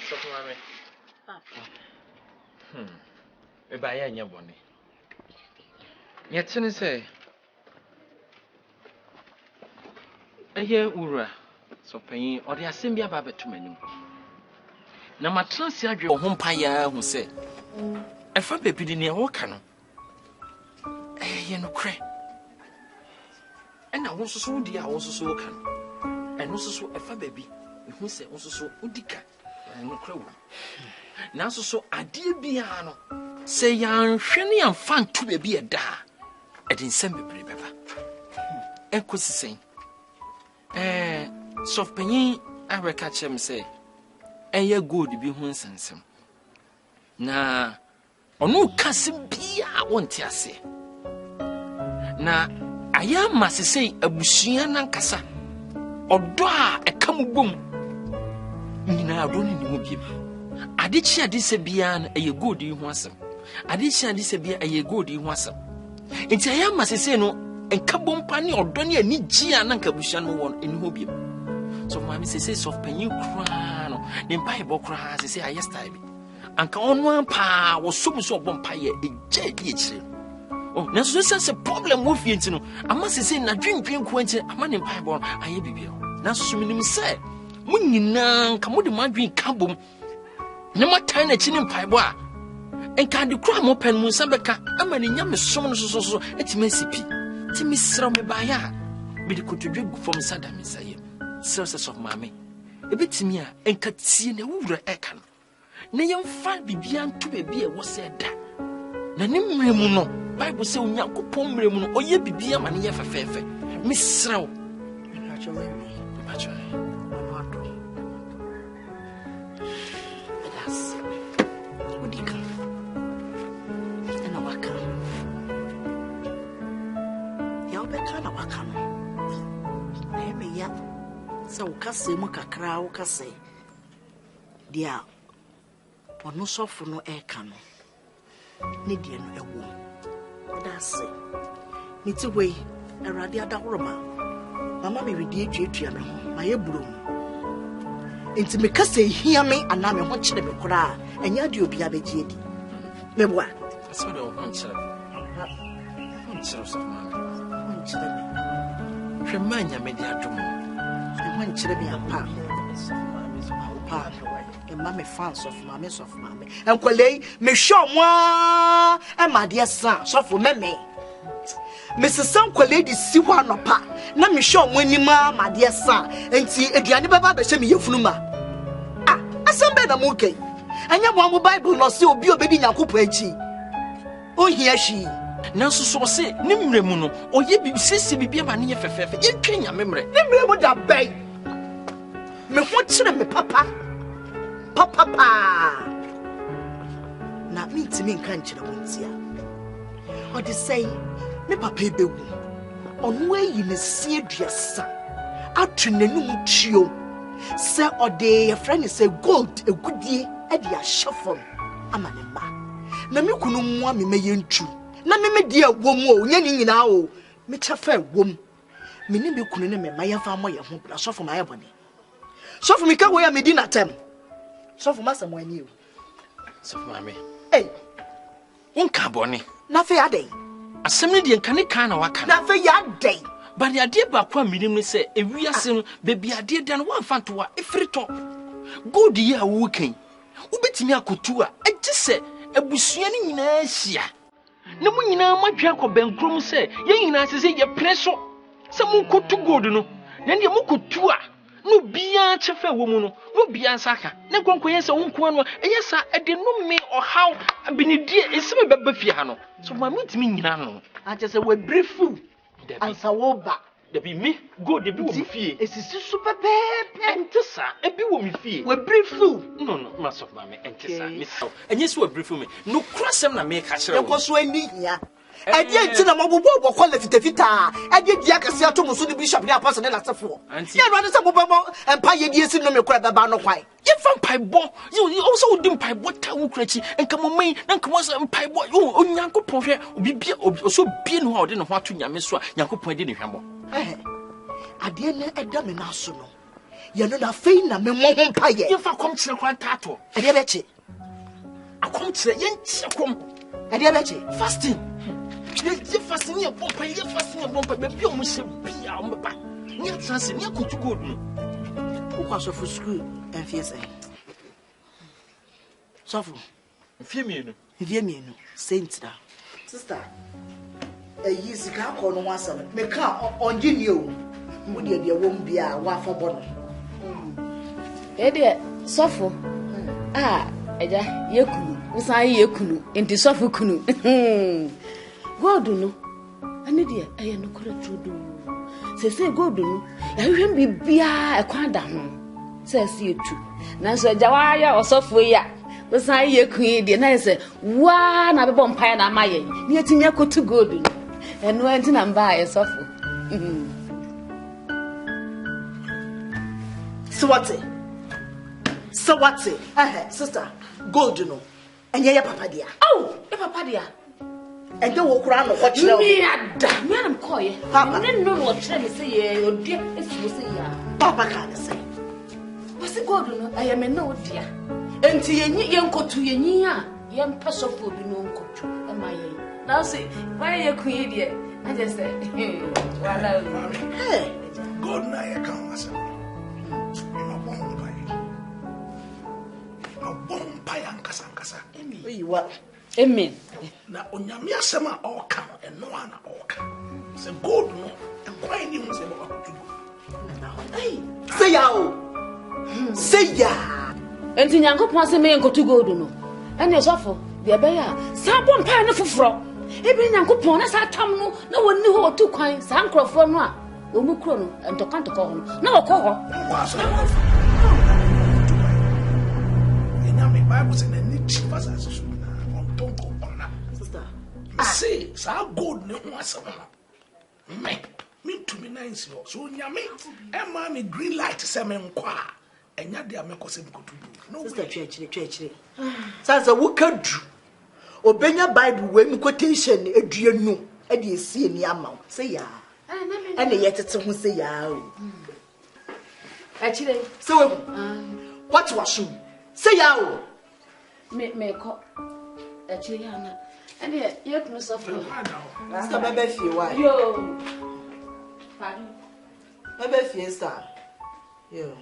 So mommy. E ba ya nya bone. Yetene say. Eye ura. So payin o de asem bia ba beto manim. Na matransi adwe ho mpa ya hu say. E fa bebidi ne wo ka no. Ye no kre. Na won so di a won so ka no. Eno so e fa baby. Hu say won so udika. No kre wo. Na so ade bia no. Say yan hwene yan fan to baby e da. E din sem bebre beba. Enkosi sen. Sof panyin Africa chem say. Eye gold bi hu nsensem. Na onu kasim bia wonte ase. Na aya masese abusua nankasa odo a ekamubom nyina ado ne mu biem ade chi ade se bia na eye gold yi ho asem ade chi ade se bia eye gold yi ho asem enti aya masese no enkabom pa ne odo ne ani gia nanka abusua no won eni ho biem so mama sese soft panyin kra no ne mpa ebo kra sese aya style bi anka onwa pa wo so mu so obom pa ye eje di echire. Oh, na so sense problem wo fie ntino ama sese na dwendwen ko nti ama ne mpai bo aye bibia na so minim se munyina nka mode madwen ka bom ne matai na chi ne mpai bo a enka de kura mo pen mu sabeka ama ne nyame som no so etime sipi timi sra me ba ya bi de kotodwe gu fom sada me saye sese of mame ebetimi a enka tie na wura eka no ne yemfa bibia nto bebia wo se da na ne mremu no Bible say Onyankopon mremu no oye bibia ma ne ye fefefe misraw acho das odika na waka ya obeka na waka no na me ya sa ukase mu kakra ukase dia ono sofo no eka no ne dia no ewo that's it. Niti way a radia daurama. Mamma me with the my ebrum. Into me case hear me and I'm a hunch them cry, and yard you be a bejadi. Me what? I saw the hunch of mammy. Hunch them. Remind ya media drum. I want you to be a pal. And mammy fans of mammy. And Quale, me show moi, and my dear son, so for me. Mrs. Sam Quale, the Siwa no pa. Na me show when you my dear son, and see a Diana Baba, send me your fluma. Ah, I some better monkey. And your one Bible no still be a baby Nakupechi. Oh, here she. Now, so say, Nimremuno, or ye be sissy be a man here for fair. You can your memory. Nimre that bay. Me what's me papa. Papa. Na me to me can't you know? What they say, me papa be on way in a serious son. Out to the new trio. Say, or they a friend is a gold, a good year, at the shuffle. I'm an emma. Na me couldn't want me may true. Na me dear woman, yanning now. Me chafe wom. Me name you couldn't me my family, I saw for my ebony. So for me, can wear me dinner time. So for Master when you. So for mammy. Hey, one carboni. Nothing a day. A semidian can waka. Nothing a day. But the idea about one minimum say, if we are saying, baby, I did than one fan to every top. Go dear working. Ubit me a couture. I just say, a busiani in Asia. No one in our Jacob Ben Crum say, young in say your pressure. Someone could to go to no. Then you could tour. No be a chefe woman, no be a saka. No one can answer one corner. Yes, sir, I did not me or how I've been a dear is some Bafiano. So my meet me now. I just say, we're brief food. And so back. There be me, go the be fee. It's super bad. And Tessa, a be woman fee. We're brief food. No, master of mammy, and Tessa, Miss. And yes, we're brief for me. No cross them, I make a share. Was when ya. I did to the mobile quality the vita. I did Yakasia to Musu Bishop, the apostle, and that's for. And see, I rather some and pie years in no crab about why. You from pipe ball, you also didn't pipe what town crazy and come on, and come on, pipe what you on Yanko Ponfia be so being who didn't want to Yamiswa, Yanko Point in Hambo. I didn't a dummy national. You know that fame na me mo ho paye. You fa come chire kwa tato. E de beche. Akom chire yen chire kom. E de beche. Fasting. You fasting your bomb paye, fasting your bomb paye. Be o mo se bia o me ba. Ni atranse ni akotu gold no. Who was for school and fear say. Sofu. Fie mienu. Fie mienu. Saint da. Sister. Yi sika ko no wasam. Me ka onje ni o. Mo de wom bia wa fa bo no. De Sofu. Eja yekunu. Usan yekunu. Enti Sofu kunu. God no. Ani de eye no kora trudo. Se God no. Ya hwem bibia e kwa da ho. Se etu. Nanso eja wa ya Osofu ya. Usan yekun de na se wa na bebo mpae na amaye. Ni etinya kotu God no. Eno enti na mba ya Sofu. So what? Sister, gold no. Enye ya papa dia. Oh, e papa dia. Ende wo kura no ho kire. Me ada, me am koye. Me no wo kire me say ye odie esu say ya. Papa ka say. Wasi gold no, aye me no dia. Enti yenyi yenkotu yenyi a, yempa Sofu bi no nkotu. E ma ye. Now say, why ye kun ye I just say, wala. Hey, God na ye kan wasa. Ankasa. Amen. Na onyame asema oka eno ana oka. Se God no enkwai ni mu se ba kutu. Hey, say ya o. Say ya. Enti Nyankopon se me enkotu gold no. Ene Sofu, de be ya. Sabo mpa ne foforo. Ebe Nyankopon na sa tam no na woni ho otu kwan sa nkrofo no a omu kro no ntokantoko ho na okọ ho. Bible says that need cheap as a soon on don't go on that. Sister, say, so good no was me to me nice so nyame e ma me green light say me nkwa enya de ameko se mkotu no sister twechire sansa wo kadu obenya Bible we mi quotation eduanu e de esie ni ama say ya ene yetete ho say ya o Achire say we what was you say ya o me ko achire ya na ene ye kunu Sofu sister bebe fie wa yo pardon bebe fie star yo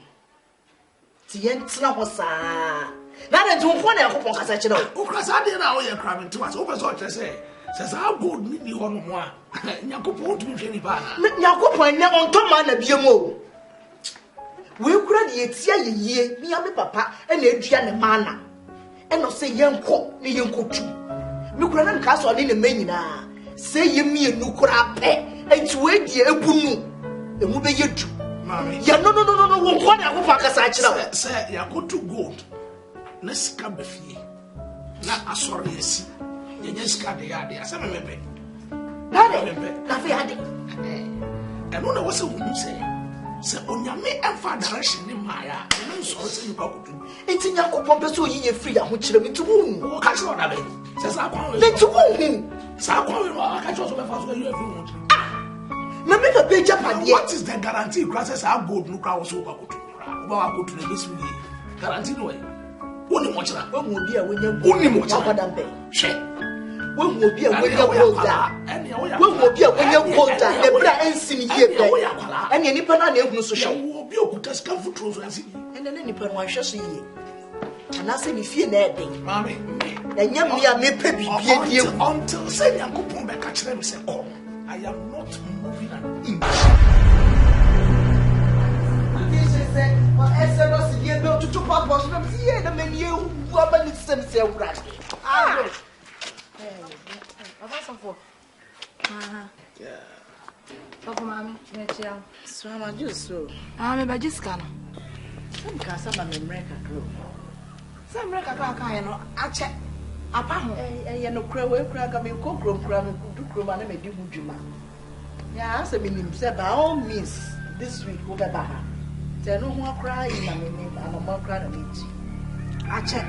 ti yentina ho saa na de ntumfo na yakopon kasa kire o ukrasa de na o ye krabe ntima so person kire say sa good ni ho no ho a Yakopon tu hwe ni ba na Yakopon ne ontoma na biemu o we kura de etia yeye mi ame papa e na edua ne mana e no se yenko ne yenkotu mi kura na nka so ne manyina se yemi enu kura pe enti we die ebunu emu be yedu mami ya no wo kwa na akopon kasa kire se yakotu gold na sika befie na asori esi yenye sika de ya de aseme mebe na fe ade eno na wose wu se onyame emfa direction ni maya no so se nipa kutu enti Yakopon pe so yiye free ya ho kire mi tu wu ka se oda be se sa kwa we le tu wu sa kwa we ka cho so be fa so you every month na me papa japade what is the guarantee process I gold no kwa so ba kutu ba wa kutu na besu ni guarantee no we woni mo chira wo mu bi a wonya woni mo chira wadam be she wo mu bi a wonya golda wo mu bi a wonya golda e bra ensi ni ye be ene nipa na ehunu so hwe wo bi okuta ska futuro so ensi ene ne nipa no ahwe so ye ana se ni fie na eden mami enye mi a me pe bibie die until say Yakopon be ka kire me say come I am not moving an inch. Yeah, I said, by all means, this week we'll be back. Tell no more cry in my name, and no more cry on it. I check.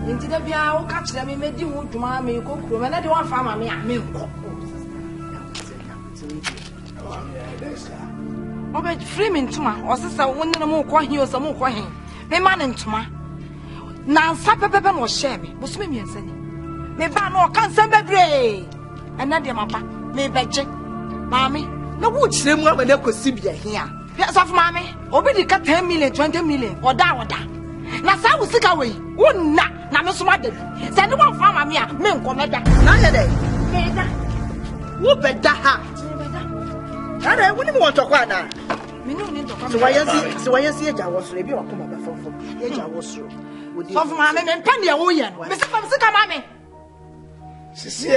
Into the Bia, I'll catch them in the wood to mammy, you cook room, and I don't want farm me. I mean, Obe free me ntuma. Osisa wonne mo ko hin osamo ko hin. Me ma ne ntuma. Na nsa pepepe no share me. Bosome mi ensa ni. Me ba no kan san bebre. Ena de mapa. Me beje. Mami, na wo chire mu ama na kosi bia hia. So for mami, obi di ka 10 million, 20 million. Oda. Na sa wo sika we. Wonna na me so ma de. Se ne won fa mami a me nko meda. Na ye de. Meda. Wo beda ha. Ara wo ni mo to kwa na. Me no ni to kwa. So wayansi eja wo soro ebi wakoma ba fofo. Eja wo soro. So for mami me pen de wo ye no. Me se fam sika mami. Sisi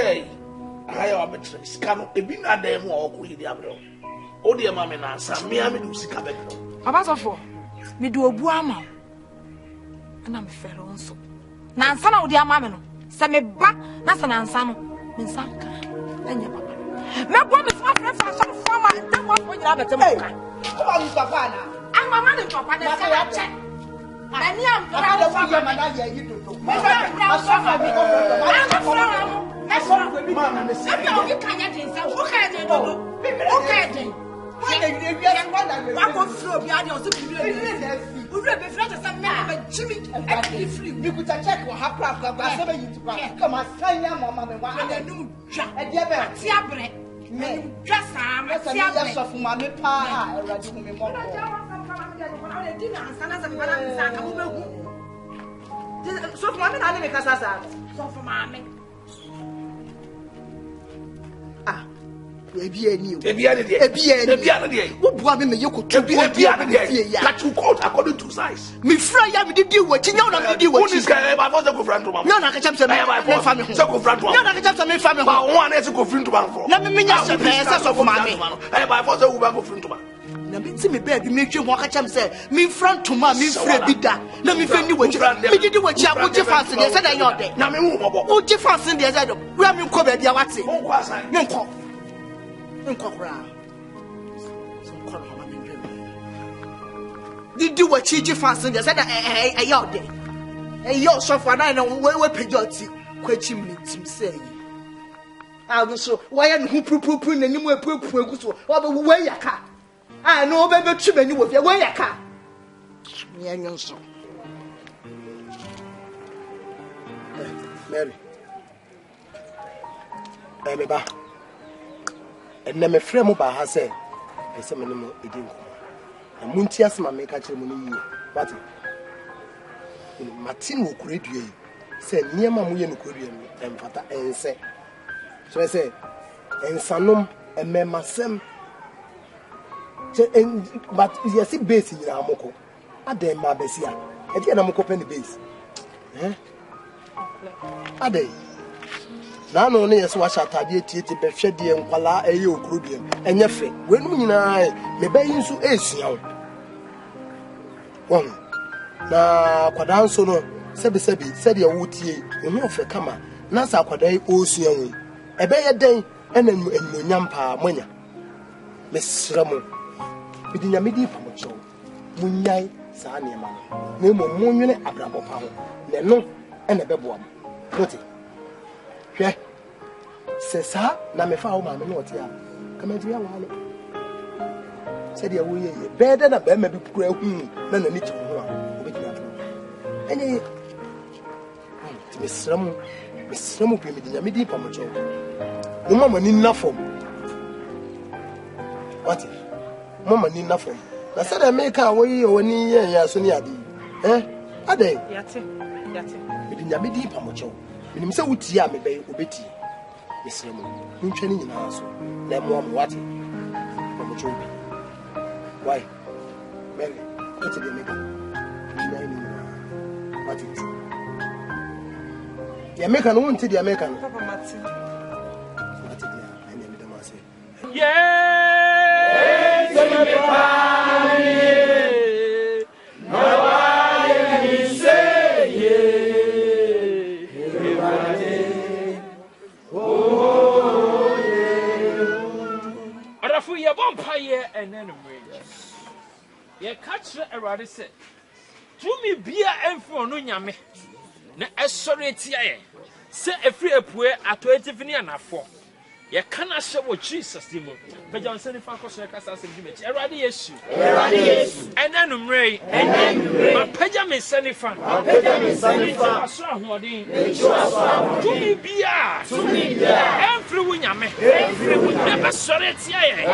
ayo abetre sika no ebi na dem wo ko hidi abro. O de mami na ansa me ami du sika bekro. Baba sofo. Me do obu ama. Ana me fero nso. Na ansa na wo de ama me no. Se me ba na se na ansa no. Me nsa ka. Enye papa. Me bo me fa so for ma dem wo ko nyina betem ka. Ko ba mi papa na. An mama ne papa de se ya che. Ani am pra wo fa ma na ye yi dodo. Me fa pra so fa bi. An ko fra mo. Me so bi. Mama me se. E bi o ki kanya de nsa. Wo ka de dodo. Wo ka de. Wa ko fro bi ade o so bi bi. Ure be fra just me be Jimmy. E free. Bi kuta check wa ha pra gba se be YouTube. Come asanya mama me wa. Anum twa. E dia be. Ti abre. Me twa sa me ti Ya abre. so fuma me pa a erade hu me mo. So fuma me na le me kasa sa. So for mama. Ah. Ebi ani o. Ebi ani de. Ebi ani de. Wo bua me yekoto bi Ebi ani de. Cut you quote according to size. Me fra ya me di wo chi nya na me di wo chi. Who is guy by force go friend to mama. Nya na ka cham se me fa me ho. So go friend to mama. Nya na ka cham se me fa me ho. Ba one is go friend to mama for. Na me nya se pe se so for mama. By force go go friend to mama. Na me ti me be bi me twe ho aka cham se me fra ntoma me fra bi da. Na me fa ni wo chi. Me di wo chi a wo chi fancy de se da nya ode. Na me hu mobo. Wo chi fancy de se do. Wo me nko ba bia wate. Who kwa sign? Me nko. Nko kra. So nko no ma me ndwe. Di wo chi fancy de se da ya ode. Yo so for na we pejoti kwachi mi tim say. Ah so why no pupupu na nimu epupu egu so. Wa be we yaka. Ah no be twi mani wo fia we yaka. Me anyo so. Mary. Me ba. Enne me frɛ mu ba ha sɛ ese me no edin ko. Na munti asema me ka kyerɛ mu no yie. What? Martin wo kure dua yi se niema mo ye no kure dua no emfata ense so I say ensanom ememasem but you see base nyina amoko ade ma besia e dia na moko pen base ade na no ne yeso wa shatade tietie be hwe de nkwala eye okuro dua enye fe wenum nyina me bayi nso esua wo na kwada nso no sebi said ya wutie ehu ofe kama na sa kwada yi osua hu ebe ye den enanu enonyam pa monya mesra mo bidinya medi pamocho munyai sa ne ma no na mo munwene abrabo pa ho ne no ene beboa mo note hwe sesa na me fa wo ma me no ote a kama dia wa no said ya wo ye bede na be ma bi kura hu na nani ti ho a Any Miss Ramu, Midi Pamacho. No mamma need nothing. What? Mamma need nothing. I said I make our way or any year, Soniadi. Are they? Yati. Midi Pamacho. When Mr. Utia may be obeti. Miss Ramu, you training in house. Let one what? Pamacho. Why? Mary, what's the maker? What is the American won't the American? Papa Martin. What is I name the Marcy. Yes, nobody say oh yeah. Arafu ya vampire and then ye catch a radi set. Tumi bia emfo no nyame na esore tia ye se efri epue ato etifini anafo ye kana hye wo Jesus di mu be Johnson fa ko so kasa se di mechi Erade Yesu enanumre ma pagya me senifa aso ahoden tumi bia every wunyame ne be sore tia ye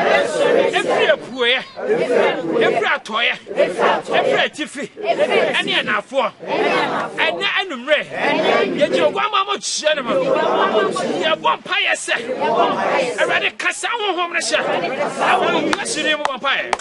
every apuye every atoye every atifi ene anafo ene anumre ye ji ogwama mo chie ne mo ye bompa ye se Erade kasa wo hom ne hye awo asiri mo bompa ye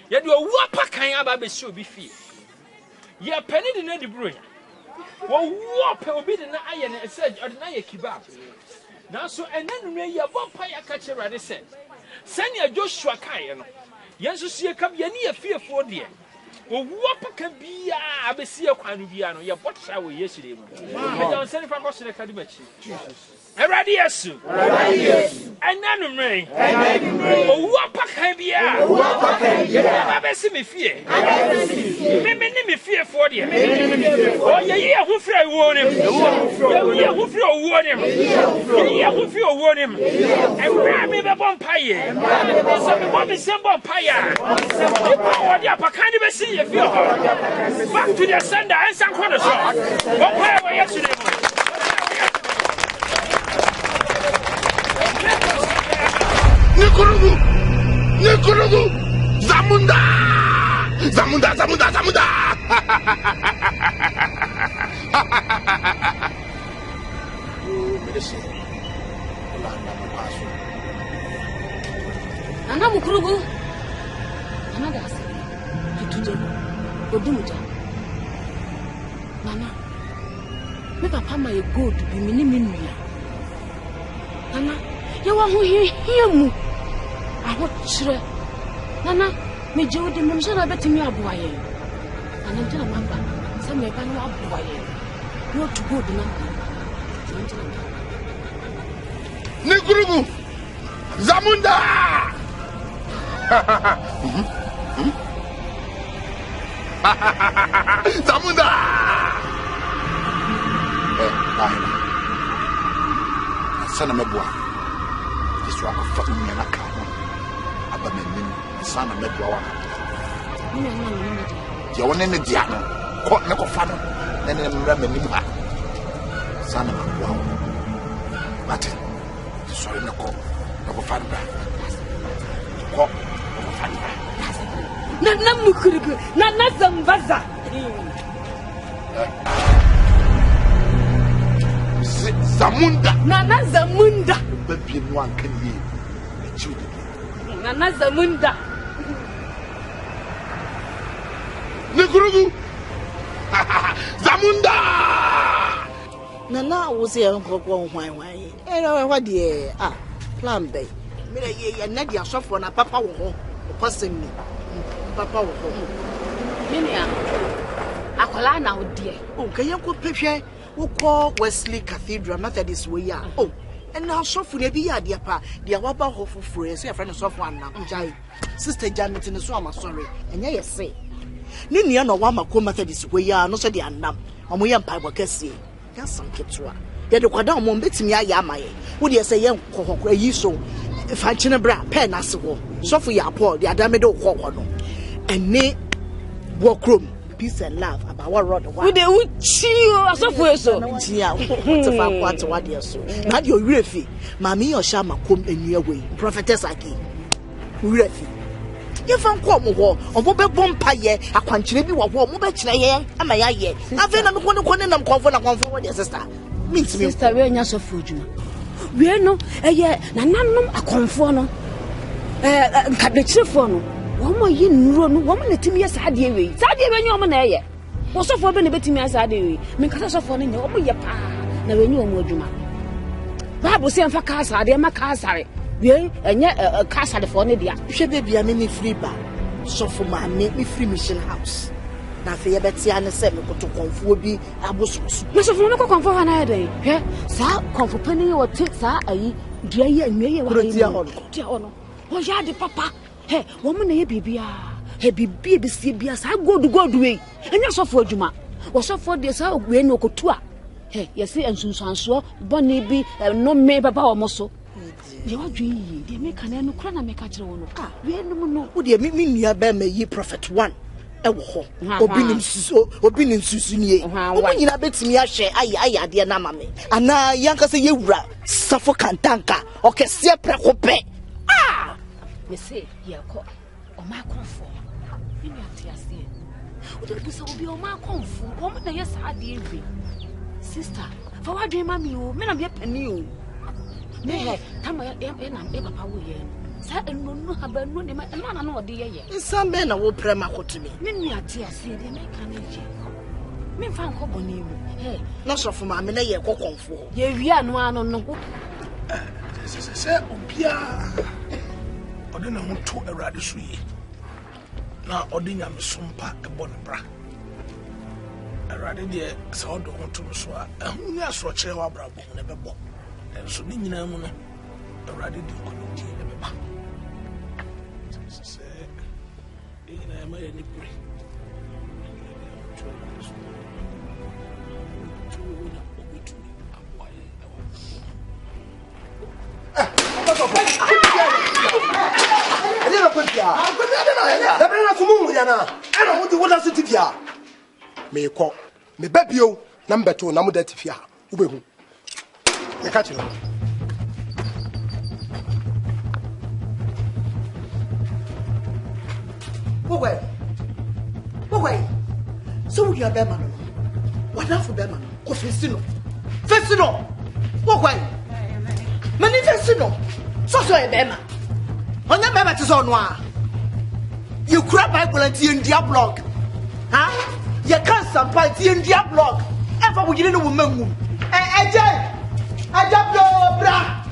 ye do owu apakan aba be si obi fie ye pani de na di bronya wo wu opa obi de na aye na se ode na ye kiba na so enanumre ye bompa ya ka cherade se sania Joshua kai no yenso sie ka ye ne ye fiefo de owu apakan bia abesi akwanu bia no ye botsa wo yesire mu e don sene fa ko sere ka di machi Erade Yesu enanumre owu apakan bia abesi me fie me ni fie for de o ye hu fra wo nim ye hu fra wo nim ye hu fra wo nim e me be bompa ye so me bo me sem bompa ya o de apakan de be si ye fie ho back to the sender and san kono so bompa wo Yesu de mo Nikurugu Zamunda Nana Mukurugu Nana das tutuje odumuja Nana me papa ma ye gold bi mini minua Nana ye wa ho hiamu aho chire Nana me je odi me so na betimi aboa ye Nana ntana mamba se me ba no aboa ye no to gold na Nikurugu Zamunda Zamunda sana meboa Yesu akofa nyana ka ho aba manim sana meboa wa ye wona ne dia no ko ne ko fa no ne mra manim ha sana meboa mate sorry ne ko fa no ko fa no na Mukurugu na zambaza Zamunda Nana Zamunda baby no one can hear Nana Zamunda Nikurugu Zamunda Nana wo se enko hwan what de plan be me ye na dia sofo na papa wo ho kwasem ni papa wo ho Minia akola na wo de o kaye ko pehwe wo ko Wesley Cathedral Methodist we ya oh and now sofo na bi ya de pa de waba ho foforo so ya friend sofo Anna Njai sister Janet ne so ama sorry enye ye se ni nia no wa mako Methodist we ya no so de Annam omo ye mpa bokase ya sanketwa ye de kwada omo betimi aya amaye wo de se ye kokokra yi so fa chine bra pen ase wo sofo ya Paul de adame de kokko no ene workroom peace and love about what road we dey uchi asofo eso tia what fa kwat what dey so na de owirefi mami yo sha makom enua we prophetess aki owirefi ye fa nko mo ho omo be bompa ye akwankyere bi wo ho omo be kyere ye ama ya ye afi na me ko ne nam konfo na konfo wo dey sister me sister we nya sofo adwuma we no eye na nanom akonfo no nkadechirefo no Womo yi nuro no womo na timi saade we nyo mo na eye wo sofo be na betimi saade we me kasa sofo no nya womo ye pa na wenyi omo adwuma Bible say mfa kaasa de ma kaasare we enye kaasare for ne dia hwe bebia me free ba so for ma me free mission house na fe yebetia ne se me koto konfo bi abososo me so for me konfo ha na yede he sa konfo pani wo te sa ayi dua yi anwe ye wa tia ono o ya de papa he wo mo na ye bibia he bibia bi sie bia sa godu we enya so for adwuma wo so for de sa we no kotu a he yesi ensunsanso boni bi no me baba wo mo so ye wa dwe yi de me kan enu kura na me ka kire wo no we enu no wo de me nua ba ma yi prophet 1 ewo ho obi nim susu nie o nyina betimi ahwe ayi ade na mame ana yanka se yewura safo kantanka okese preko pe me say ye ko o ma konfo ni ati ase o de busa obi o ma konfo o mo na ye sa ade ewe sister for what dream mami o me na me pani o me tama e na e papa wo ye sa enu haba nu de ma na na ode ye ye nsambe na wo prema kotumi me nu ati ase de me kan je me fa nko boni mu na sofo ma me na ye kokonfo ye wi anu anu no se obia ode na ho to awrade so yi na ode nyame sompa ebo ne bra awrade de se odo ho to so a hu ni asoro kire wa bra bo ne bebo so ni nyina mu no awrade de ko ni die ne beba se ina ma ye ni pray me ko me babio na mbeto na muda tifia ubehu me ka chiro Bogwe so we are bema no wadafu bema no ko fesino Bogwe mani fesino so e bema onya bema ti so no a you cry Bible and in dia blog you can't sample in dia blog e fa wo gire no wo mangum aja bra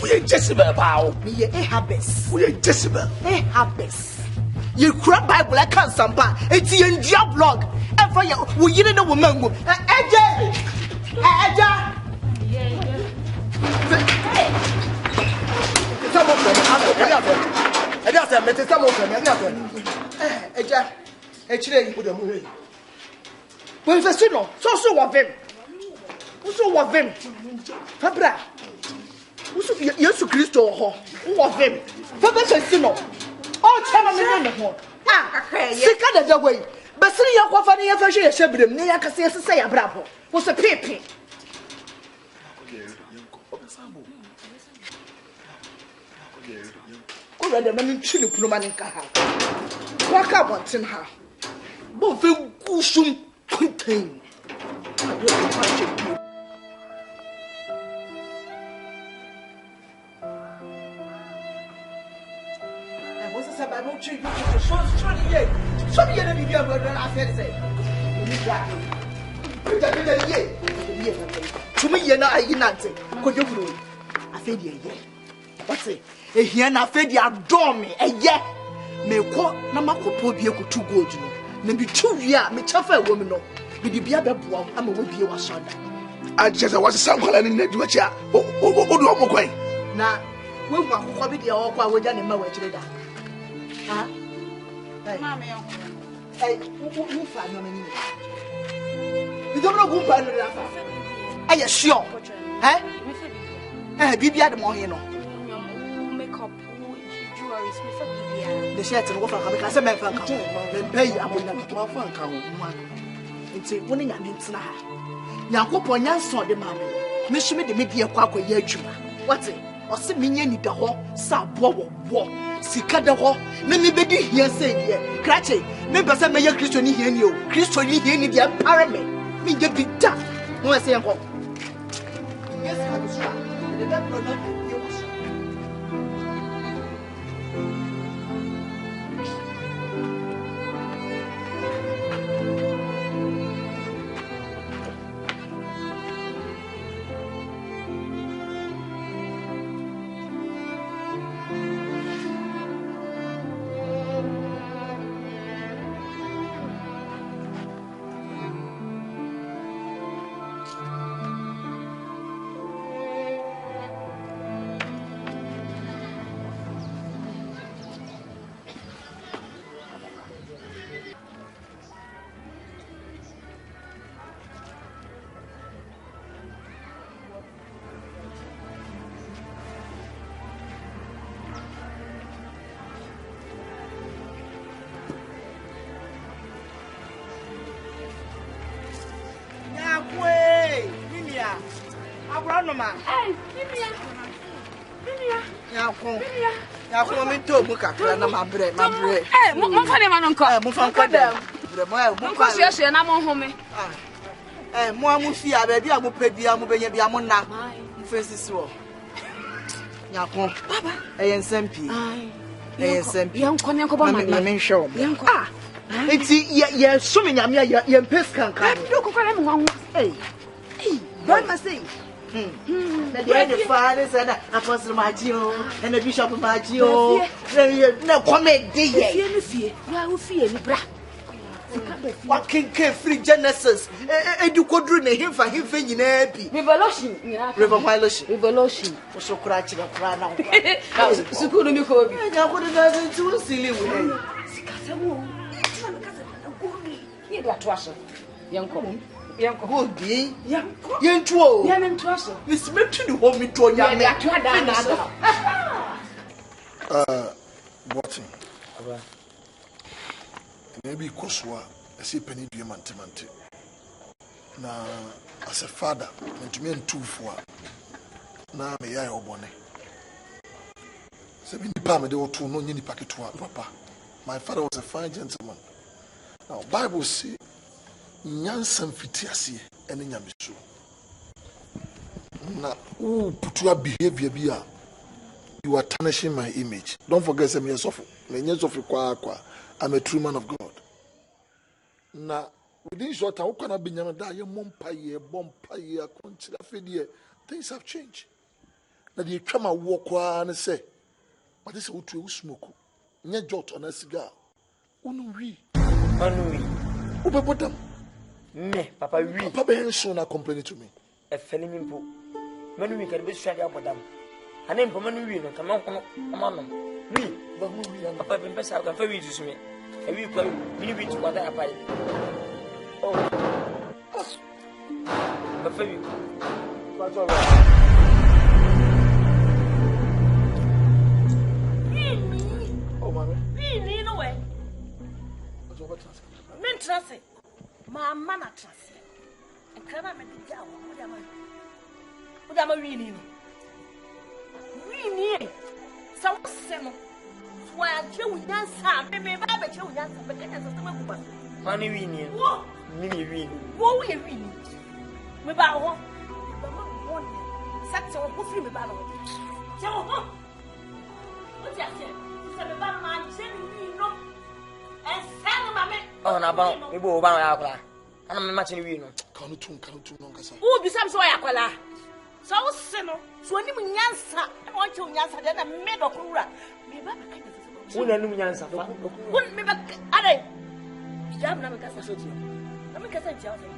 we Jezebel bawo me ye habes we Jezebel habes you cry Bible I can't sample it's in dia blog e fa wo gire no wo mangum aja When Festino, so of him. Who of him? Fabra. Who Christo who of him? Fabra Festino. All time in the home. Sick the way. But see your coffee ever share Shebrim, near Cassia say a bravo. Was a peeping. The man chili plumanica. Walk up once in her. Both will go soon contain. I was a Bible tree to show the enemy here where I said, to me, you're not a Yanate. Could you? I said, yeah. What's it? Ehia na fe dia adore me eye me ko na makopo bie ko tu gold no na bi tu wi a me chafa ewo me no bi di bia beboa ama we bie wa soda ajeza wase sankwala ni nadu achi a o do omokwan na we wu akokọ bi dia wo kwa wo ja ne ma wa chire da ha mama yo mu fa no mani ni do no gumpa no da fa aye sure bibia de mo he no the shirt and wafa ka se men fanka men pay abonya ma fanka ho nwa nti woni nya me ntina ha yakopon nya nso de ma me hwe me de me die kwa akoye adwuma what o se me nya ni da ho sa bo sika da ho na me bedi hia se die krache me pese me ya Kristo ni hia ni o Kristo ni hia ni dia pare me je bida no se yanko yes ha do sha de da no you was Granoma. Hey, Mimia. Yako me to muka na mabre. Eh, mo fa ne ma no nko. Mo fa nko dem. Mo ko hwe na mo home. Mo amu fi a ba bia mo padi mo benya bia mo na. Mo fesisi wo. Yako. Baba. Nsmp. Nsmp. Yanko ne ko ba ma. Me nhwe wo. Yanko. Enti ye so me nyame ye mpes kanka. Do ko kwala me wanwo. Hey. What must say? The father said, Apostle Magio and the Bishop Magio. No comment, dear. Fear, bra. What can free Genesis? And you could do him for him for you, Revolution. Revolution. So cratching a crown now. So could you call me? I would have done too silly with Yanko. Yanko, dear. Yanko. Yanko. Miss Mitchell, you want me to Watching. Maybe Koswa, I see penny diamante. Now, as a father, and to me and 2 for now, may I obone. 70 pounds, they were 2 no any packet to papa. My father was a fine gentleman. Now, Bible say, Nyansam fitiasi, and in Yamisu. Now, put your behavior be you are tarnishing my image. Don't forget, some years of I'm a true man of God. Now, within short time, can I be things have changed. Now, you come and walk and say, but this is what you smoke. Nya jot on a cigar. Unui. Ubabodam. Me, Papa, we. Papa, soon are complaining to me. A feminine. Many we can be straight up with them. A name for many no come on, we, but we are Papa been best out of very to me. And we will be to what I buy. Oh, but for you. What's all right? Oh, mamma. Really, no way. What's over? Men trust it. My man, I trust it. And can I make it down? What am I really? Really? So, Sam, why you with that son? Maybe Baba, you with that son, but can't understand. Money we need. Mini we. What we read? Me ba ho. Such a good me ba ho. So, what you say? Say me ba man, say me no. And say me. Oh, na ba, me bo ba ya akwa. Ana me match ni we no. Kanu tun no kasa. Who be some so ya kwala? So sino, so ni munyansa. I want you nyansa then I made a kura. Me ba ka dey. Una nu nyansa fa. Won me ba are. Jam na me kasa so ti. Na me kasa ti afa.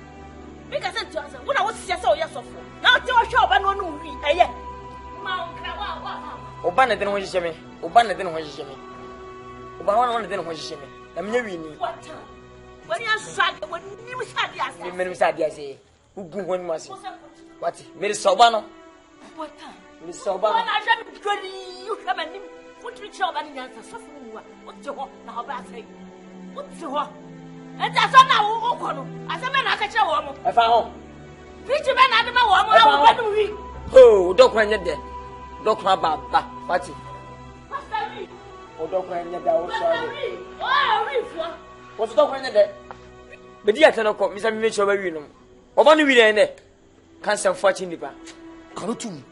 Me kasa ti afa. Wona wo sia say o ya sofo. Na ti o hwe oba no no wi eye. Ma on kra wa. Oba na den ho hye me. Oba na den ho hye me. Oba wana den ho hye me. Na me nya wi ni. What? When you sad, when you sad asa. Me me sad asa. Ugu ho ni mase. What? Me soba no. What? Me soba. When I jam to you come and put me job and answer suffer. What you want now ba say? What you want? And that's now who kono. As a man I catch a woman. I found. Which man I don't know woman. Oh, don't cry there. Don't cry baba. What? Oh, don't cry there. Oh, what's the point there? But you cannot come, Mr. Mitchell. We know. Oba ni we there. Can't sell fortune nipa. Kanu tun.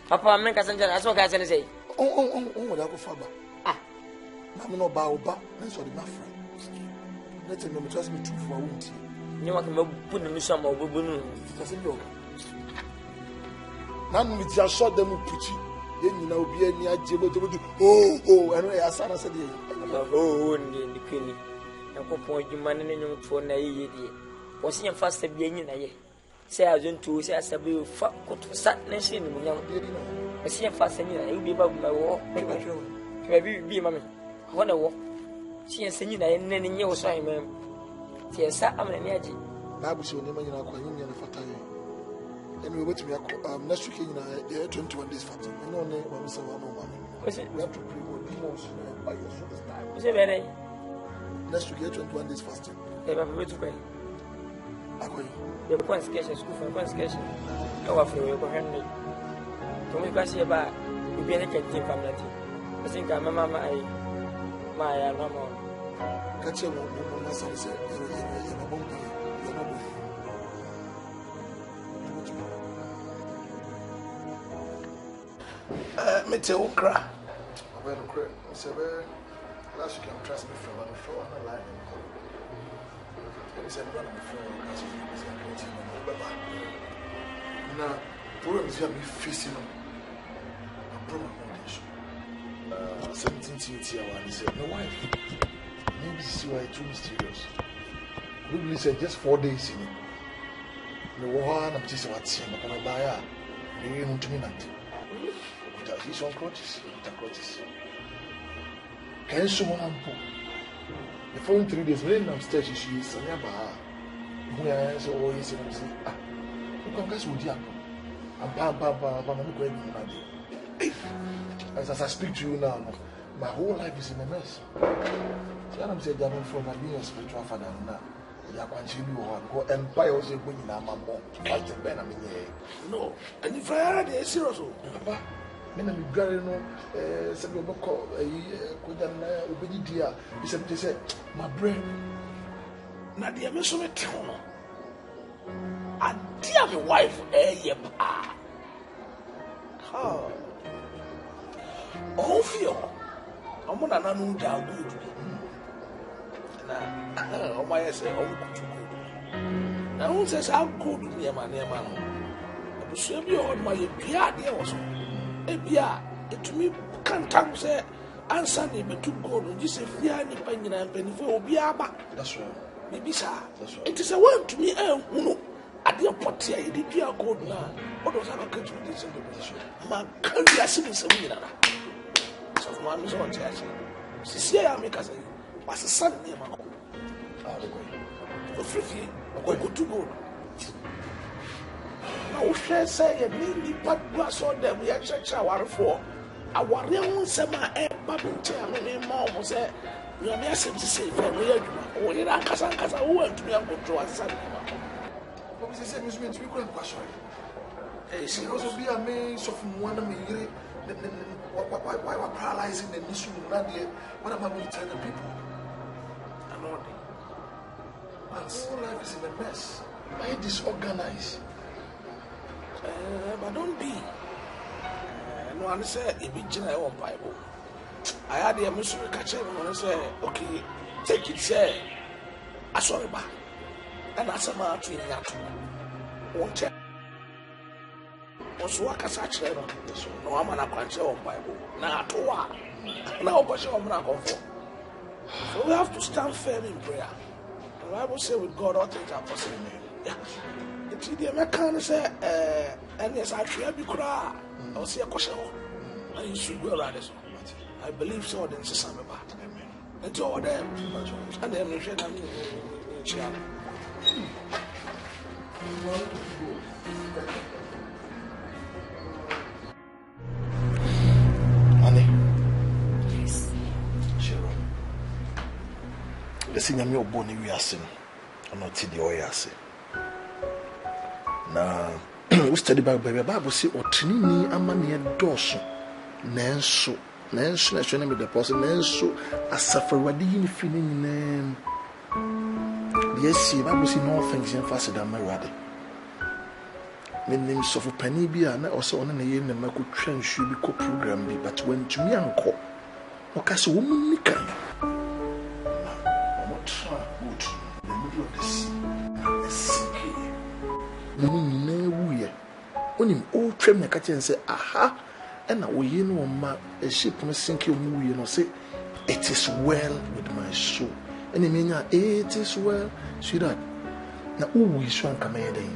Papa, men ka sanja, aso ka say. Oh, what I go faba. Ah. Na me no ba oba, na so the mafra. Let me trust me too for won't. You want to put the mission of Bubunu. Because you now me just saw them preach. Then you know be any ajebo to oh and I said oh the queen. And papa you man in your phone na ye. Was in fast be any na ye. Say I don't to say as a bill for sat nation in young. I see a fast and you be about my war. Maybe be mammy. I want to walk. She and send you and then in your sign, ma'am. Yes, I'm an energy. Bible show never in our union for time. And we wait to me next week in 21 days fasting. I know name of Mr. Wano. We have to pray for demons by your shoulders time. Say, very next week 21 days fasting. They have to pray. You're going to school for education. How after you go Henry. To me, because you're back, you'll be anything from that. I think I'm a mamma. My mama. Catch your woman, said, me tell Okra. I went to cry. I said, last week I'm trust me from the floor on the line. He said, I'm because now, problem is going to be facing them. I'm probably not 17 years ago, and he said, my wife, maybe this is why it's too mysterious. Probably said just 4 days in it. The one I'm just about to say, I'm going to buy her. They didn't to me that. He's on crutches. Can someone put the phone 3 days? When I'm stairs, she is a nearby. Who I answer always and say, ah, you can guess what you have. I'm going as I speak to you now, my whole life is in a mess. So I'm saying, I'm from being a spiritual father now. You are going to empire was a winning. I'm a mom. What's the pen? I mean, no, and if I had a serious, Papa. Mena mi dware no se bi obekọ koja na obedi dia bi se say my brain na dia me so me te ho no adia me wife ye pa ha o fio omo na na no da good na o ma yes o kutu good na won say sa good ni ma no abusu bi o ma ye bia dia wo so ebia etumi kantam say answer ni betu gold no just fia ni pa nyina mpanifo obi aba that's right bibi sa it is a one to me hunu ade potia e di dua gold na odo sa ka tu di sem position ma kan ya sim sem nyina na so ma mi so on tia sisi ya me ka say was san ni ma ko o free o go to gold na o hwe say ye ni padua so dem ye checha warfo aware ho nsema e babunti amene ma o say you me asem say for we adwuma o ye na kasa o antumi ankontrol asane ma ko bi say me so me tumi ko question eh she also be a me so from one me yire why paralyzing the mission na there what am I going to tell the people and all my whole life is in a mess why disorganized. But don't be. No one said if it's in our Bible. I had the mystery catcher and say, okay, take it, say, I saw it back. And that's a man to Yatu. Won't tell. Also, what can such a no, I'm not going to Bible. Now, to what? Now, but you're not going for. So we have to stand firm in prayer. The Bible says, with God, all things are possible. Yeah. The American say, and yes, I should be cry. I'll see a question. And you should go around this. I believe so, then say something about it. And all them, and then you should have me. Annie, yes, Cheryl. The senior me oboni we are saying, I'm not the way I say. Na we study Bible say otrini amane doso nenso na hwe me the person nenso asafawade yin fi ni nyinam yes Bible say no thanks in fast than marade menim so for pani bi na o se ona na ye na makotwa nsu bi ko program bi but when to me anko o ka se wo munni kan o tra good the middle of the sea onim o twem na ka chen say aha na oyi no ma a ship no sink mu yi no say it is well with my soul and me nya it is well sweetheart na o wi so anka me den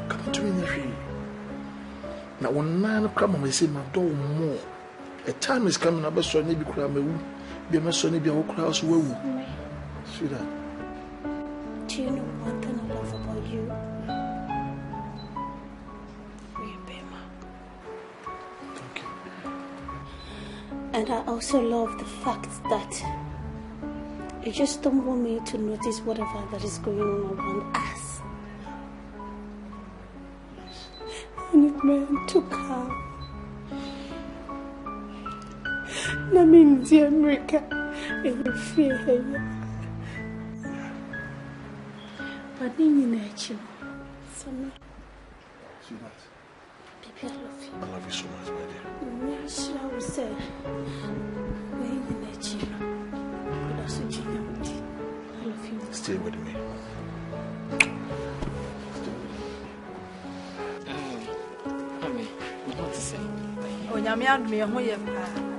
come to me hwe na wonna no kama me say ma do mo a time is coming abeso na bi kura mawu bi me so na bi a wo kura so wawu sweetheart. Do you know one thing I love about you? And I also love the fact that you just don't want me to notice whatever that is going on around us. man to come. Na minzi America in fear. But in nature, for me. I love you so much, my dear. Yes, I will say. In nature, but also I love you. Stay with me. Mommy, what to say? Oh, Yamia, me, who you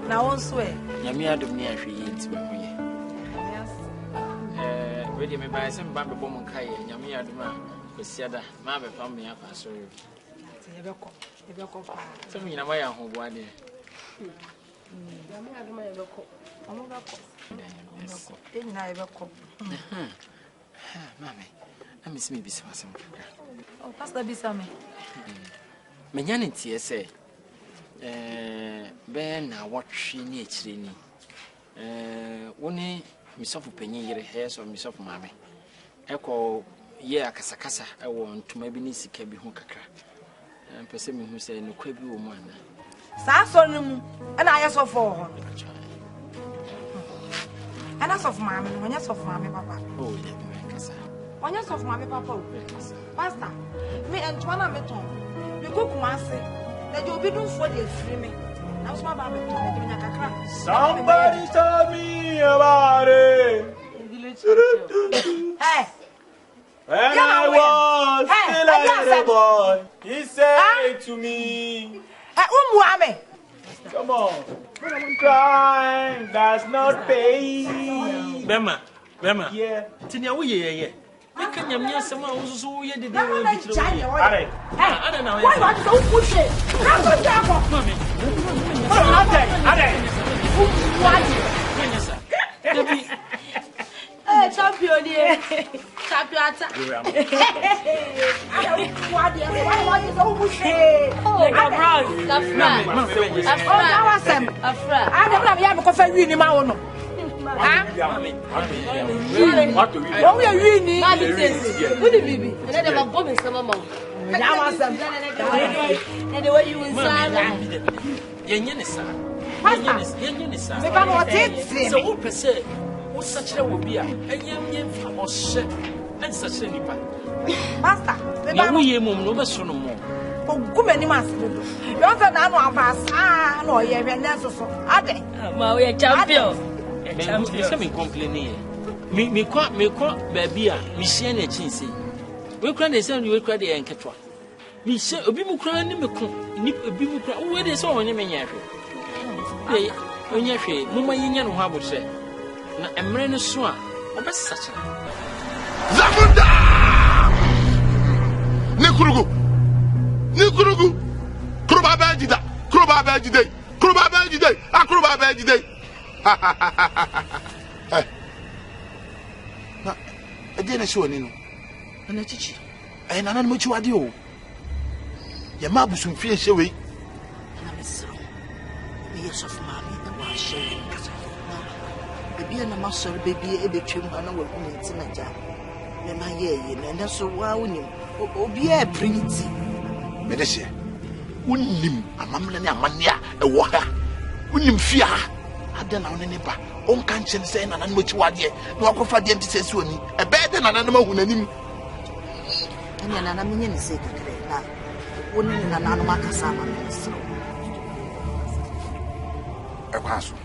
now on swear. Yamia, do me, I feel it. Ready me by some baby woman, Kai, Yamia, do my, with Siada, Mabbe, family, I pass through. Some in a way, I hope one day. Yamia, do my local. I'm not in I ever call. Mammy, I miss me be some. Oh, Pastor Bissame. Menyanity, say. Ben, now what she needs, Rini. One. Myself penny your hairs or myself, mammy. Echo, yeah, Casacasa, I want to maybe Nisi Cabby Hunkaka. And perceiving who say no quibby woman. Sasson, and I ask for her. And as of mammy, when you're of mammy, papa. Oh, yeah, Cassa. When you're of mammy, papa. Pastor, me and Twana Meton, you cook massy, that you'll be doing for the free. Somebody tell me about it. Hey. When I was still a little boy, he said to me, come on, crime does not pay. Bema, Yeah. Tinia, we you can hear someone who's so you did. I don't know. Why want to push it? Champion, champion. What do we do? Oh, we are winning. Who the baby? And then they were bombing some more. And the way you inside. Yenisa. So who per se was such a will be a young or shit and such a nipper. Master, Now we mum no more. oh, good many masters. You also know about no, you have an answer for Ade. We are champion. Some complaining. Me quite baby, Miss Yenna Chinsey. We can't send you a credit and catwa. Me say a bimu crying in the nip a bimu cry. Where they saw any man. When you say, Mumma Yin Habu say, a man is swan, or best such a Zamunda! Nikurugu! Kruba Bajida! Akruba Bajida! Na, I didn't show any. And a teacher. And I don't know what you are doing. Your mother soon feels away. And I'm so. Yes, of mammy, the wash showing. Baby and a muscle, baby, a bit trim, and I will come in a jar. And my year, and that's so wow, oh, be a pretty. Medicine. Unim, a mamma, mania, a water. Unim fear. I don't know any bar. On conscience saying, and which one yet, no offer the antithesis, a better than an animal who name. And then I'm in the secret now. Wouldn't an animal cassava. A castle.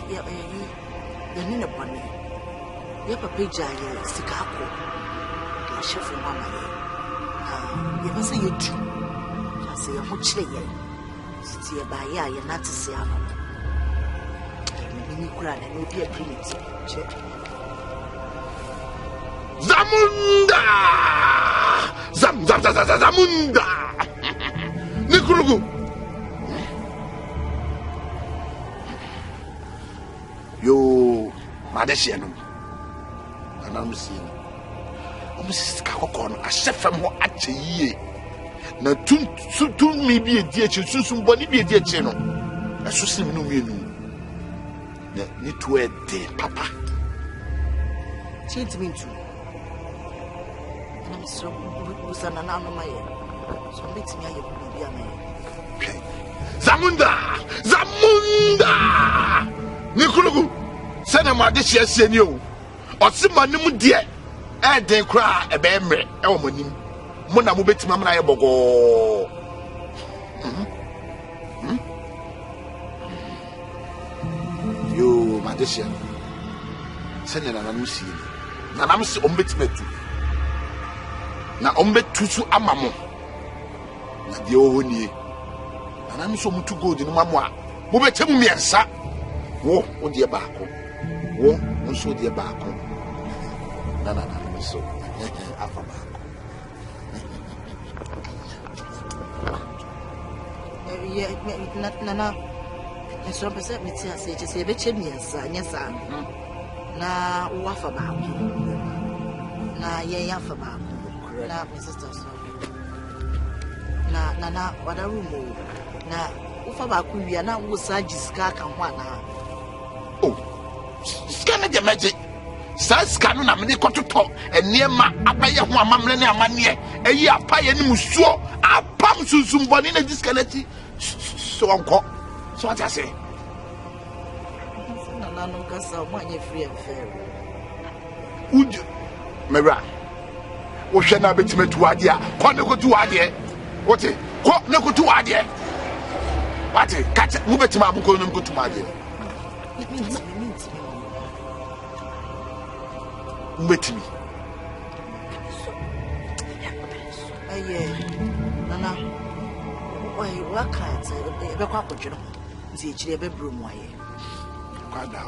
You're in a bunny. You're a page, I stick up. You're shuffling one. You must say you true. I say you're much later. See by ya, you're not to see how. You cry and you'll be a primitive. Zamunda! Zamunda! Nikurugu! Yo, Madesianum. And I'm seeing. Almost Kakon, a chef from what at ye. Na tun me be a dear children, body be a dear channel. I should see no me. Need to wear day, papa. Change me too. I'm so Busana Namaya. So meet me, I will be a man. Zamunda! Nikulugu! Send a madishia send you. Or some money, dear. And they cry a bambre, Elmonim. Mona Mubet Mamma Bogo. You, magician. Send an anusi. Nanamsi ombetmetu. Na ombetusu amamo. Na de ohoni. Nanamso mutu gold no mamwa. Mo betemu miensa. Wo de baako. Wo nso de baako. Na so. Afa baako. Na so pese meti ase che se be che miensa nyesa. Na wo afa baako. Na ye afa baako. Na my sister so. Na wada room na ufa ba ku wi na wo sa jiska kan ho ana. Oh. Scan the magic. Sa scan na me kototo eniema abaye ho amamre ne amane eyi apaye ni musuo apam sunsumboni na disconnect so onko so what I say Na no kasa mo anye free and fair. Uju mera wo hwe na betime tu ade a ko ne ko tu ade wote ko ne ko tu ade wate catch mu betime abuko no ko tu ade mbetimi aye nana oi wakati ebe kwa kodwero nti echire ebe bro mu aye kwada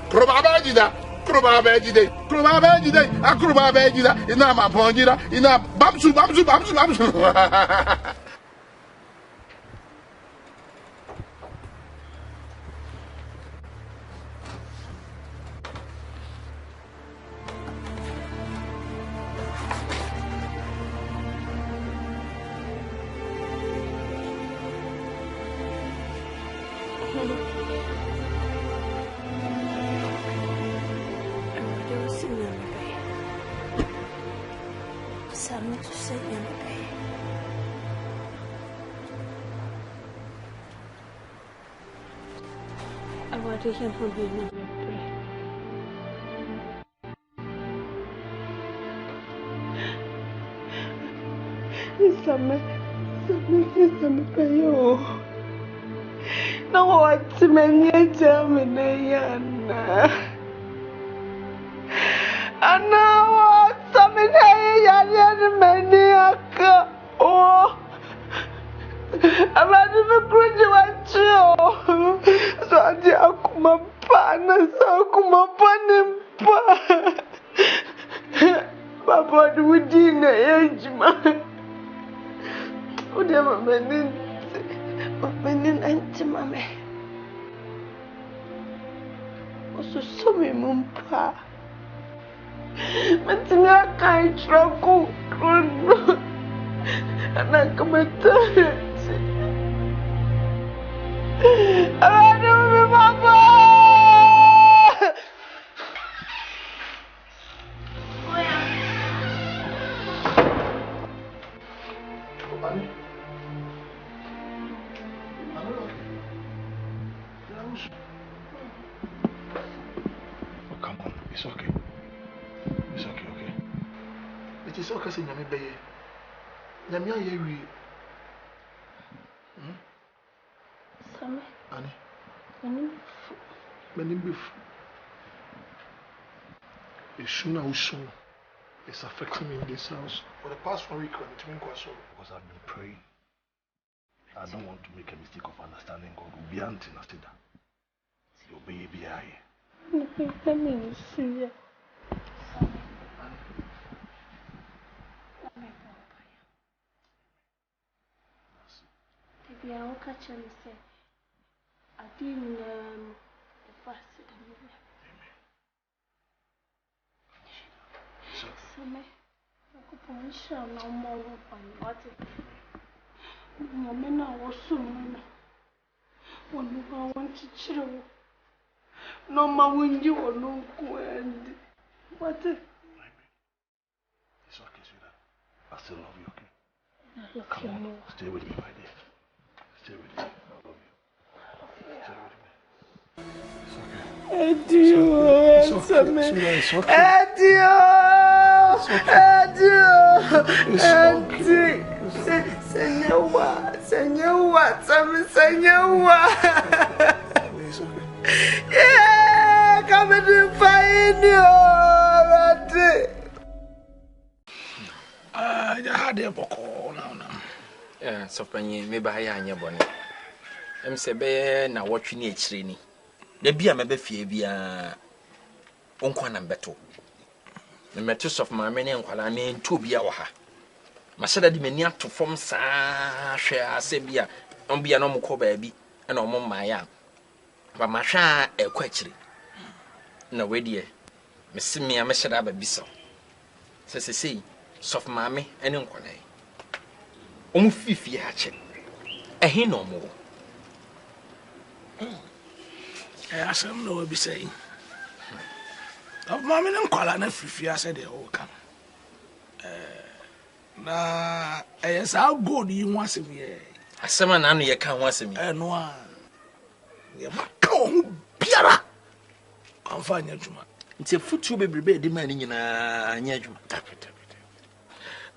Probaba jida ina ma ponjira ina bamsu Some payo. No what many Germany. And now some in Maniaca. Oh, I'm not even graduate. So I did come pan, so come upon him. Papa, we didn't age, man. Oh, dear, Manin Ntuma. Also, so me mumpa. But I can't struggle. And I come at it. I don't remember. Come on, it's okay. It's okay, okay? It is okay, say Nyame beye. Nyame ayewi. Same. Ani. Menim befu. Ishuna uso is affecting me in this house. For the past 1 week, because I've been praying. I don't want to make a mistake of understanding God. Will be anti Nasida. Your baby eye. Let me see you. Baby, I will catch you. I didn't fast. So, I shall no more open what it. Momena was soon. When you want to chill. No mawunji ono kuendi. What? It's okay, sweetheart. I still love you, okay? Come on, stay with me, my dear. Stay with me. I love you. Stay with me. It's okay. Adieu. It's okay. It's okay. Adieu. Senyawa. It's okay. Yeah, come and find you. I had a book now. Yeah, so penny, maybe I am your bonny. I'm say, now what you need, Trini. The beer may be Fabia Unquan and Beto. The matters of my many and while I mean 2 beer or her. Masada di menia to form sa share sebia on be a normal co baby and on my young. But my sha a quetchery. No way, dear. Miss me, I must have a bissel. Says I say, soft mammy and uncle. Fifi hatchet. A hin no more. I asked him no be saying. Of mammy and call and Fifi, I said they all come. Na yes, how good you want to be. A summer nanny you can't want me. And one. You come, Piara. I'm fine, Juma. It's a foot to be demanding in a near you.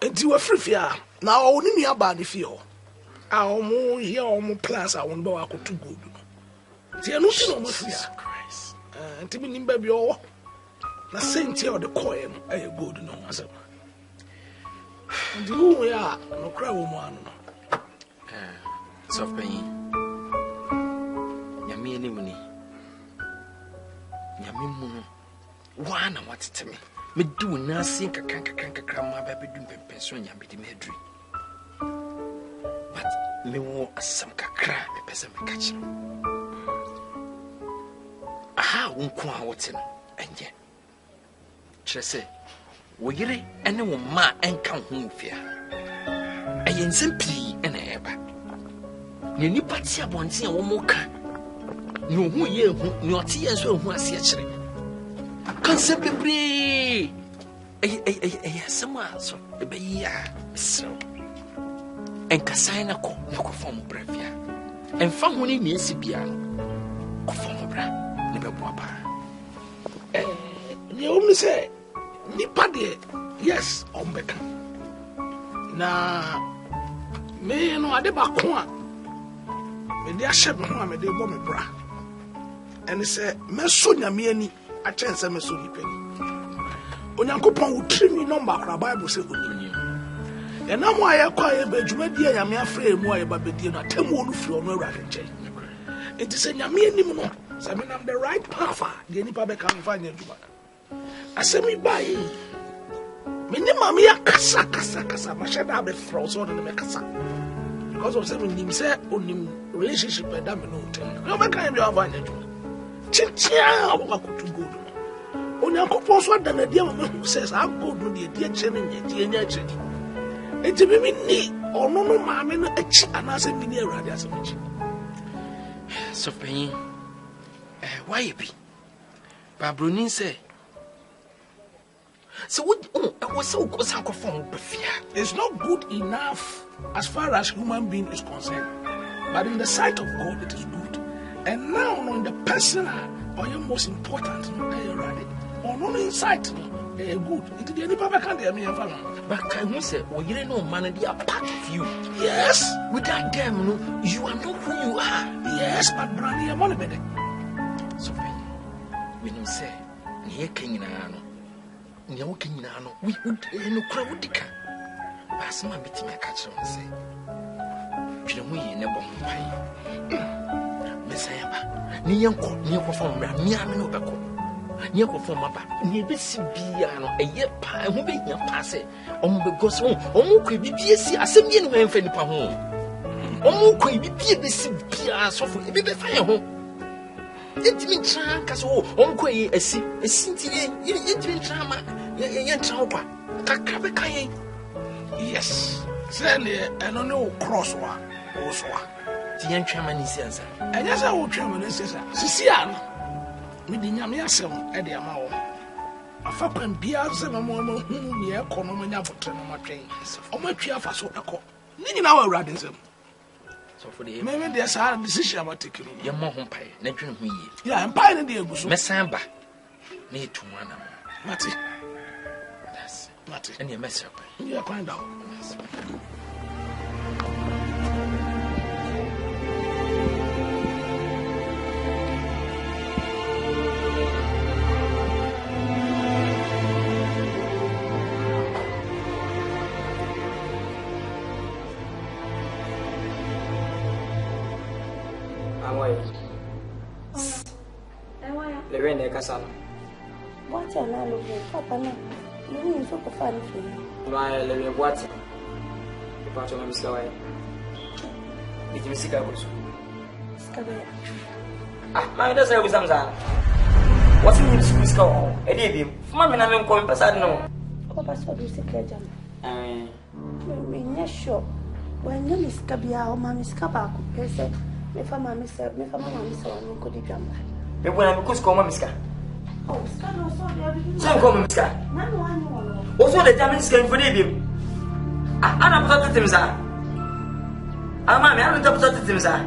And you were free. Now, only me about the feel. Our more here, more plans, I won't go out to good. See, I'm not no free. Christ. And to me, baby, oh, the same tear of the coin, a good no answer. And who we are, no cry woman. Soft pain. Yammy any money. Yammy one, what's to me? Me do not think I can't cram my baby doing pension yammy the medry. But me want some cacra, a peasant catch. Aha, won't come what's in, and yet. She say, we get it, and no ma and come home fear. I ain't simply an air. You need Patia Bonsi and one more can. No, who ye, no tears will once actually. Can't simply breathe. Some so a baby, so. And Cassina co, no form of brevia. And found one in Sibiano. Form of bra, never papa. You only say, Nipade, yes, on Becca. Na me no adebakwa. Me dey ahye me ho a me dey bo me bra. And say me so nyame ani a chance me so nipani. Onyankopon wo trimi number kra Bible say onini. E na mo aye kwa ye ba djuma die nyame afre mu aye ba bedie no atem wo no firi ono awurade nche. Enti say nyame ani mu no, say me am the right path. The nipa be kan fa nya djuma. Asemi bai. Me ni mama ya kasa ma sheda be fro so no me kasa. Because of saying him say onim relationship and that me no tell. You make am your van you. Chichia aboka kutu good. Onyankopon so da na dia me says I go do the dia chene nye nya chene. Enti me ni ono no ma me no achi anase me ni awurade asemechi. So pain. Why be? Babronin say so what was so form it's not good enough as far as human being is concerned, but in the sight of God it is good. And now on the personal or your most important or no insight they are good. It is any papa can't hear me. But can you say well you know man they are part of you? Yes, without them no, you are not who you are. Yes, but Brandy I'm on a better. So when you say here king na no we would no crowd would decay. As my meeting my catcher and say, you never pay. Messiah, near perform, near me no backo. Near perform about near Biano, a year pie, who be your passe, on the goes home, on could be BSC, as a mean when Philip home. On could be BSC, so for the fire home. It means Trancas, Uncle, a city, it means Trama. Yes, certainly, and no cross one. The young chairman is answer. And as I will chairman is Sician. di nyame asem e de ama wo afa pan bia se no mo hu ne e ko no mo nya botre no matwen o matwi afa so e ko ni nyina wa awurade nsem so for the me de sa decision about taking ye mo ho pai na dwene ho yie ya pai ne de eguso mesan ba na etumwa na mate that's mate and ye mess up you find out Lewe ne kasano. What are you looking for, Papa? You mean so fun for you? Why, lewe what? The part of my miscaway. Did you see Cabos? My does have some. What's in this miscaw? A did Mamma, I'm going to pass. No. Oh, that's what you say, Jam. We're sure. When you miss Cabia or Mammy's Cabaco, they said, if a mammy said, if a mammy saw, you could be jump. But when I'm called Miska. Oh, Scano, so call Miska. Also, the Germans came for him. I'm not to him, sir. I'm not to him, sir.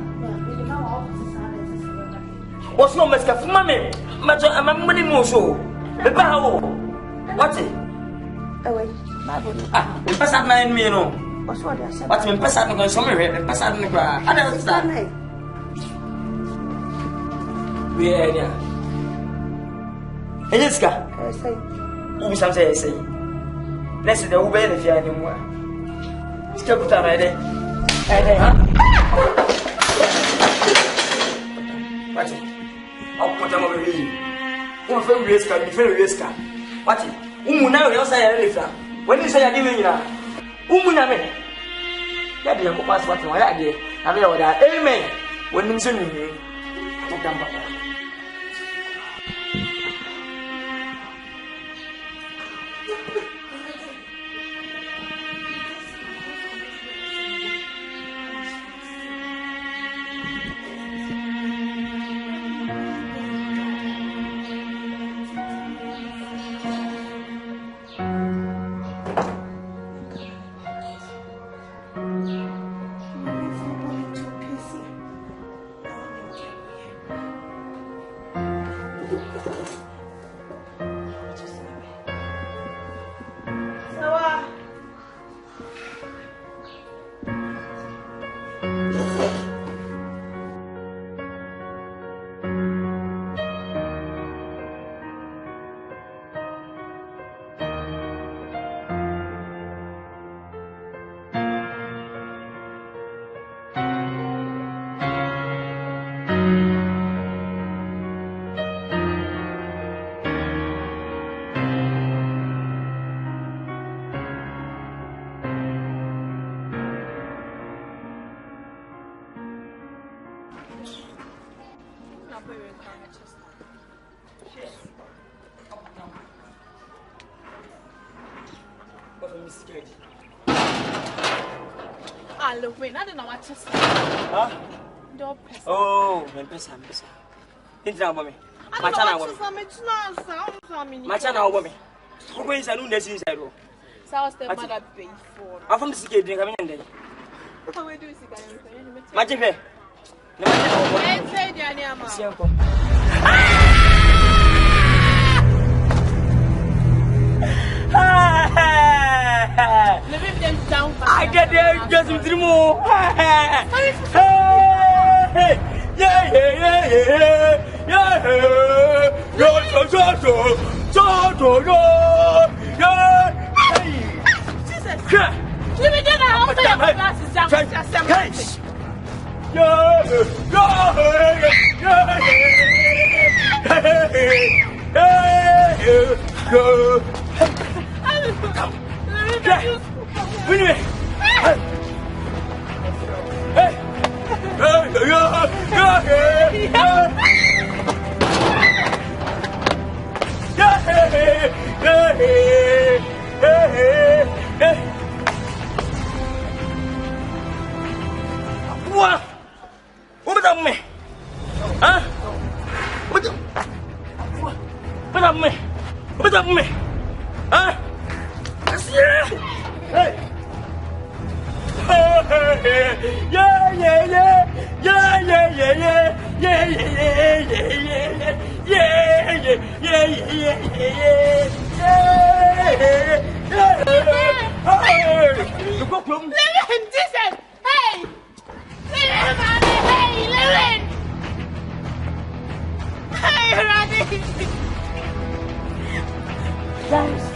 What's no Miska for mammy? Much I'm money more so. The bow. What's it? Away, we pass out 9 million. What's what I said? What's been passed out on somewhere and pass out in the ground? I don't understand. We are here. Hey, Jessica. I say, who some say, let's see the Uber if you are anymore. Step with our idea. Watch it. I'll put them over here. One from risk and different risk. Watch it. Now you say, when you say I'm giving you Umuname. That you pass what my idea. I mean, amen. When you say, Papa. Look, wait, I don't know what to say. Huh? Oh, I'm busy. It's not about me. My channel. My channel over me. Who is a new destination? So I was the mother before. I'm from the city drink. I'm in there. How we do is my chief. I get there just with three more. What about me? Huh? up me. Huh? Hey. Yeah, yeah, yeah, yeah, yeah, yeah, yeah, yeah, yeah, yeah,